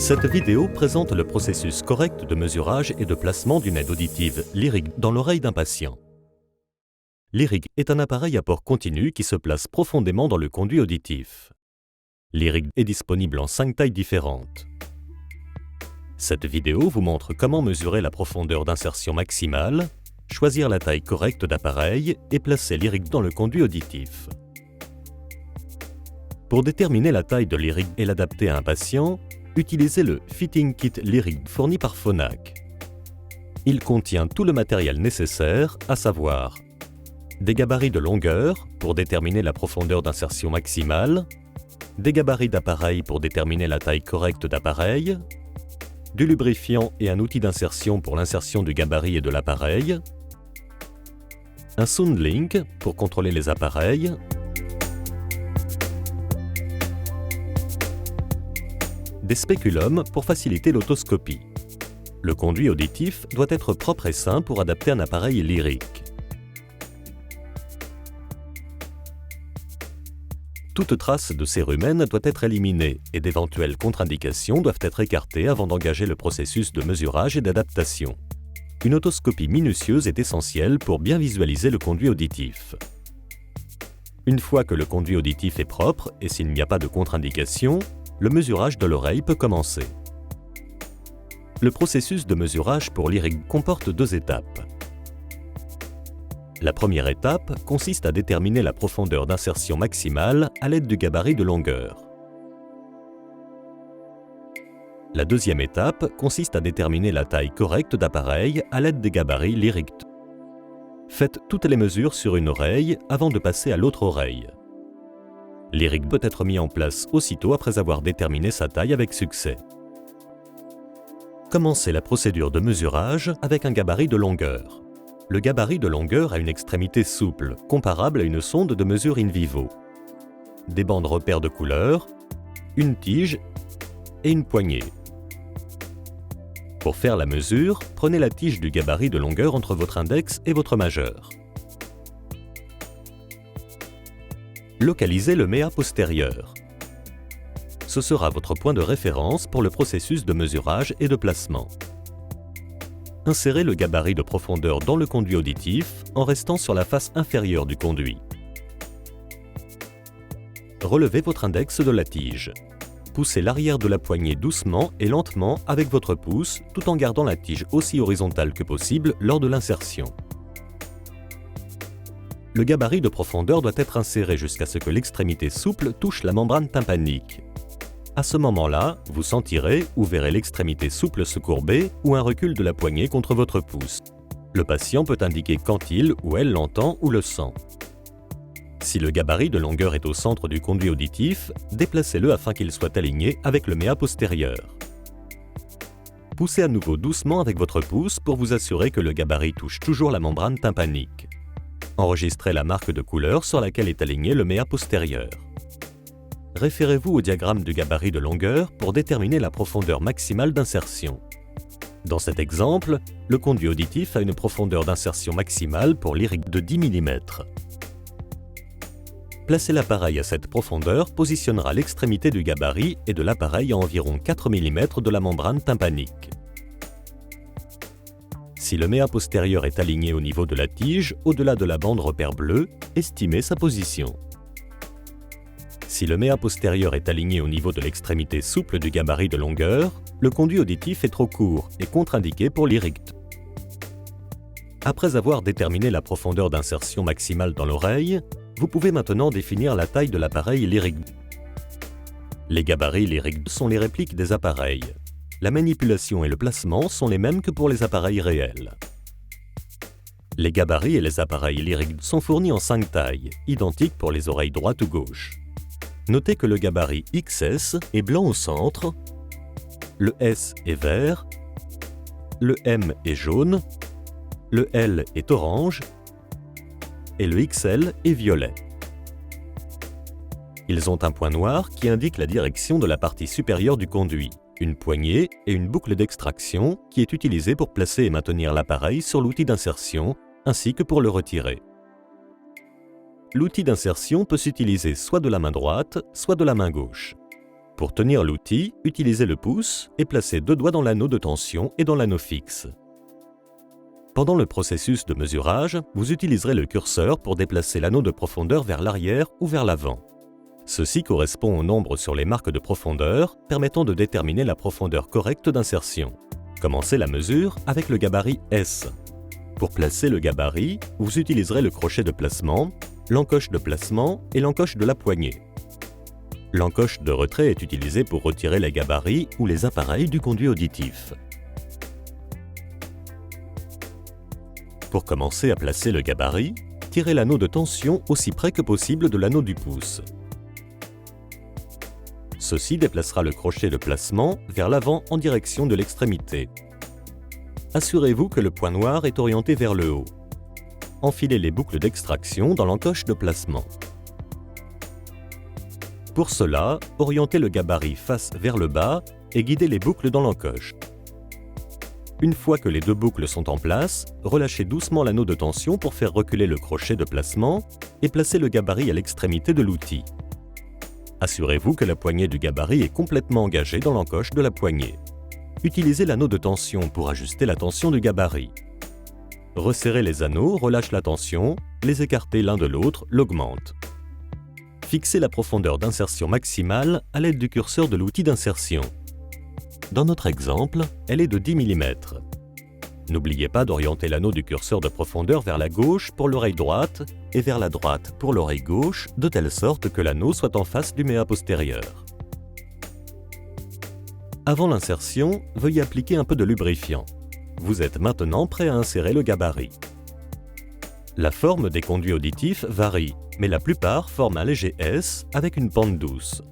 Cette vidéo présente le processus correct de mesurage et de placement d'une aide auditive lyrique dans l'oreille d'un patient. Lyrique est un appareil à port continu qui se place profondément dans le conduit auditif. Lyrique est disponible en 5 tailles différentes. Cette vidéo vous montre comment mesurer la profondeur d'insertion maximale, choisir la taille correcte d'appareil et placer lyrique dans le conduit auditif. Pour déterminer la taille de lyrique et l'adapter à un patient, utilisez le Fitting Kit Lyrique fourni par Phonak. Il contient tout le matériel nécessaire, à savoir des gabarits de longueur pour déterminer la profondeur d'insertion maximale, des gabarits d'appareil pour déterminer la taille correcte d'appareil, du lubrifiant et un outil d'insertion pour l'insertion du gabarit et de l'appareil, un Soundlink pour contrôler les appareils, des spéculums pour faciliter l'autoscopie. Le conduit auditif doit être propre et sain pour adapter un appareil lyrique. Toute trace de cérumen doit être éliminée et d'éventuelles contre-indications doivent être écartées avant d'engager le processus de mesurage et d'adaptation. Une otoscopie minutieuse est essentielle pour bien visualiser le conduit auditif. Une fois que le conduit auditif est propre et s'il n'y a pas de contre-indication, le mesurage de l'oreille peut commencer. Le processus de mesurage pour lyrique comporte 2 étapes. La première étape consiste à déterminer la profondeur d'insertion maximale à l'aide du gabarit de longueur. La deuxième étape consiste à déterminer la taille correcte d'appareil à l'aide des gabarits lyriques. Faites toutes les mesures sur une oreille avant de passer à l'autre oreille. Lyrique peut être mis en place aussitôt après avoir déterminé sa taille avec succès. Commencez la procédure de mesurage avec un gabarit de longueur. Le gabarit de longueur a une extrémité souple, comparable à une sonde de mesure in vivo. Des bandes repères de couleur, une tige et une poignée. Pour faire la mesure, prenez la tige du gabarit de longueur entre votre index et votre majeur. Localisez le méa postérieur. Ce sera votre point de référence pour le processus de mesurage et de placement. Insérez le gabarit de profondeur dans le conduit auditif en restant sur la face inférieure du conduit. Relevez votre index de la tige. Poussez l'arrière de la poignée doucement et lentement avec votre pouce tout en gardant la tige aussi horizontale que possible lors de l'insertion. Le gabarit de profondeur doit être inséré jusqu'à ce que l'extrémité souple touche la membrane tympanique. À ce moment-là, vous sentirez ou verrez l'extrémité souple se courber ou un recul de la poignée contre votre pouce. Le patient peut indiquer quand il ou elle l'entend ou le sent. Si le gabarit de longueur est au centre du conduit auditif, déplacez-le afin qu'il soit aligné avec le méa postérieur. Poussez à nouveau doucement avec votre pouce pour vous assurer que le gabarit touche toujours la membrane tympanique. Enregistrez la marque de couleur sur laquelle est aligné le méa postérieur. Référez-vous au diagramme du gabarit de longueur pour déterminer la profondeur maximale d'insertion. Dans cet exemple, le conduit auditif a une profondeur d'insertion maximale pour lyrique de 10 mm. Placer l'appareil à cette profondeur positionnera l'extrémité du gabarit et de l'appareil à environ 4 mm de la membrane tympanique. Si le méa postérieur est aligné au niveau de la tige, au-delà de la bande repère bleue, estimez sa position. Si le méa postérieur est aligné au niveau de l'extrémité souple du gabarit de longueur, le conduit auditif est trop court et contre-indiqué pour lyrique. Après avoir déterminé la profondeur d'insertion maximale dans l'oreille, vous pouvez maintenant définir la taille de l'appareil lyrique. Les gabarits lyriques sont les répliques des appareils. La manipulation et le placement sont les mêmes que pour les appareils réels. Les gabarits et les appareils lyriques sont fournis en 5 tailles, identiques pour les oreilles droite ou gauche. Notez que le gabarit XS est blanc au centre, le S est vert, le M est jaune, le L est orange et le XL est violet. Ils ont un point noir qui indique la direction de la partie supérieure du conduit, une poignée et une boucle d'extraction qui est utilisée pour placer et maintenir l'appareil sur l'outil d'insertion ainsi que pour le retirer. L'outil d'insertion peut s'utiliser soit de la main droite, soit de la main gauche. Pour tenir l'outil, utilisez le pouce et placez 2 doigts dans l'anneau de tension et dans l'anneau fixe. Pendant le processus de mesurage, vous utiliserez le curseur pour déplacer l'anneau de profondeur vers l'arrière ou vers l'avant. Ceci correspond au nombre sur les marques de profondeur permettant de déterminer la profondeur correcte d'insertion. Commencez la mesure avec le gabarit S. Pour placer le gabarit, vous utiliserez le crochet de placement, l'encoche de placement et l'encoche de la poignée. L'encoche de retrait est utilisée pour retirer les gabarits ou les appareils du conduit auditif. Pour commencer à placer le gabarit, tirez l'anneau de tension aussi près que possible de l'anneau du pouce. Ceci déplacera le crochet de placement vers l'avant en direction de l'extrémité. Assurez-vous que le point noir est orienté vers le haut. Enfilez les boucles d'extraction dans l'encoche de placement. Pour cela, orientez le gabarit face vers le bas et guidez les boucles dans l'encoche. Une fois que les 2 boucles sont en place, relâchez doucement l'anneau de tension pour faire reculer le crochet de placement et placez le gabarit à l'extrémité de l'outil. Assurez-vous que la poignée du gabarit est complètement engagée dans l'encoche de la poignée. Utilisez l'anneau de tension pour ajuster la tension du gabarit. Resserrez les anneaux, relâche la tension, les écarter l'un de l'autre l'augmente. Fixez la profondeur d'insertion maximale à l'aide du curseur de l'outil d'insertion. Dans notre exemple, elle est de 10 mm. N'oubliez pas d'orienter l'anneau du curseur de profondeur vers la gauche pour l'oreille droite et vers la droite pour l'oreille gauche, de telle sorte que l'anneau soit en face du méa postérieur. Avant l'insertion, veuillez appliquer un peu de lubrifiant. Vous êtes maintenant prêt à insérer le gabarit. La forme des conduits auditifs varie, mais la plupart forment un léger S avec une pente douce.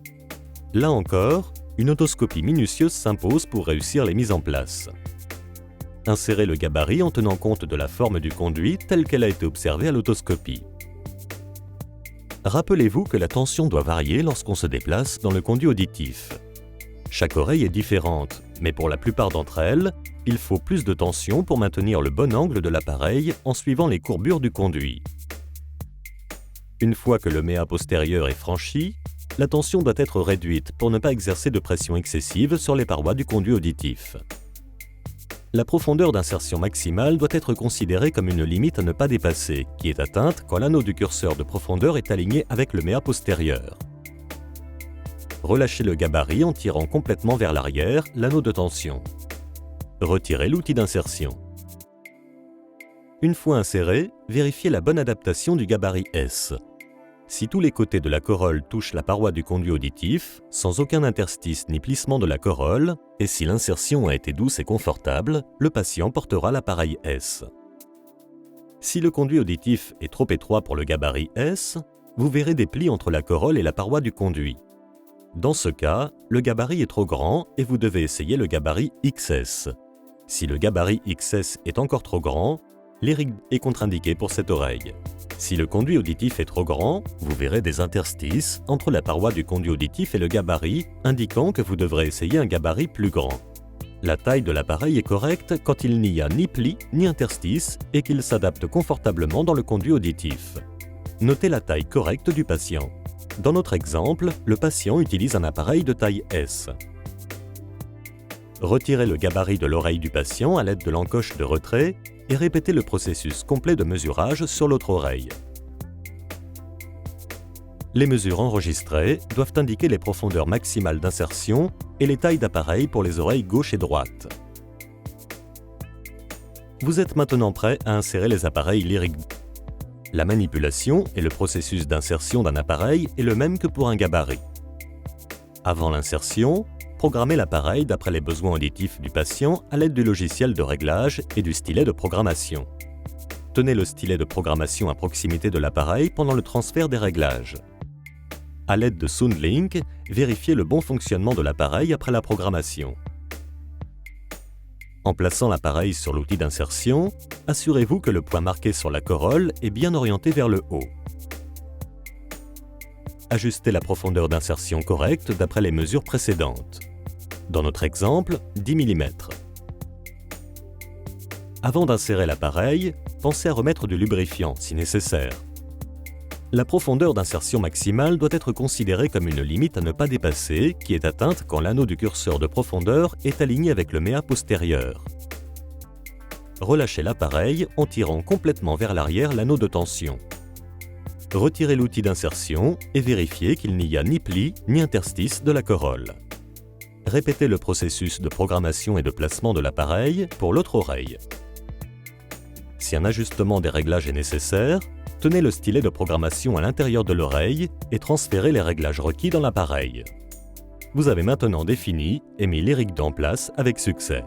Là encore, une otoscopie minutieuse s'impose pour réussir les mises en place. Insérez le gabarit en tenant compte de la forme du conduit telle qu'elle a été observée à l'autoscopie. Rappelez-vous que la tension doit varier lorsqu'on se déplace dans le conduit auditif. Chaque oreille est différente, mais pour la plupart d'entre elles, il faut plus de tension pour maintenir le bon angle de l'appareil en suivant les courbures du conduit. Une fois que le méa postérieur est franchi, la tension doit être réduite pour ne pas exercer de pression excessive sur les parois du conduit auditif. La profondeur d'insertion maximale doit être considérée comme une limite à ne pas dépasser, qui est atteinte quand l'anneau du curseur de profondeur est aligné avec le méa postérieur. Relâchez le gabarit en tirant complètement vers l'arrière l'anneau de tension. Retirez l'outil d'insertion. Une fois inséré, vérifiez la bonne adaptation du gabarit S. Si tous les côtés de la corolle touchent la paroi du conduit auditif, sans aucun interstice ni plissement de la corolle, et si l'insertion a été douce et confortable, le patient portera l'appareil S. Si le conduit auditif est trop étroit pour le gabarit S, vous verrez des plis entre la corolle et la paroi du conduit. Dans ce cas, le gabarit est trop grand et vous devez essayer le gabarit XS. Si le gabarit XS est encore trop grand, l'IRIG est contre-indiqué pour cette oreille. Si le conduit auditif est trop grand, vous verrez des interstices entre la paroi du conduit auditif et le gabarit, indiquant que vous devrez essayer un gabarit plus grand. La taille de l'appareil est correcte quand il n'y a ni pli ni interstice et qu'il s'adapte confortablement dans le conduit auditif. Notez la taille correcte du patient. Dans notre exemple, le patient utilise un appareil de taille S. Retirez le gabarit de l'oreille du patient à l'aide de l'encoche de retrait et répétez le processus complet de mesurage sur l'autre oreille. Les mesures enregistrées doivent indiquer les profondeurs maximales d'insertion et les tailles d'appareil pour les oreilles gauche et droite. Vous êtes maintenant prêt à insérer les appareils LYRIC. La manipulation et le processus d'insertion d'un appareil est le même que pour un gabarit. Avant l'insertion, programmez l'appareil d'après les besoins auditifs du patient à l'aide du logiciel de réglage et du stylet de programmation. Tenez le stylet de programmation à proximité de l'appareil pendant le transfert des réglages. À l'aide de SoundLink, vérifiez le bon fonctionnement de l'appareil après la programmation. En plaçant l'appareil sur l'outil d'insertion, assurez-vous que le point marqué sur la corolle est bien orienté vers le haut. Ajustez la profondeur d'insertion correcte d'après les mesures précédentes. Dans notre exemple, 10 mm. Avant d'insérer l'appareil, pensez à remettre du lubrifiant si nécessaire. La profondeur d'insertion maximale doit être considérée comme une limite à ne pas dépasser, qui est atteinte quand l'anneau du curseur de profondeur est aligné avec le méa postérieur. Relâchez l'appareil en tirant complètement vers l'arrière l'anneau de tension. Retirez l'outil d'insertion et vérifiez qu'il n'y a ni pli ni interstice de la corolle. Répétez le processus de programmation et de placement de l'appareil pour l'autre oreille. Si un ajustement des réglages est nécessaire, tenez le stylet de programmation à l'intérieur de l'oreille et transférez les réglages requis dans l'appareil. Vous avez maintenant défini et mis l'irrigant en place avec succès.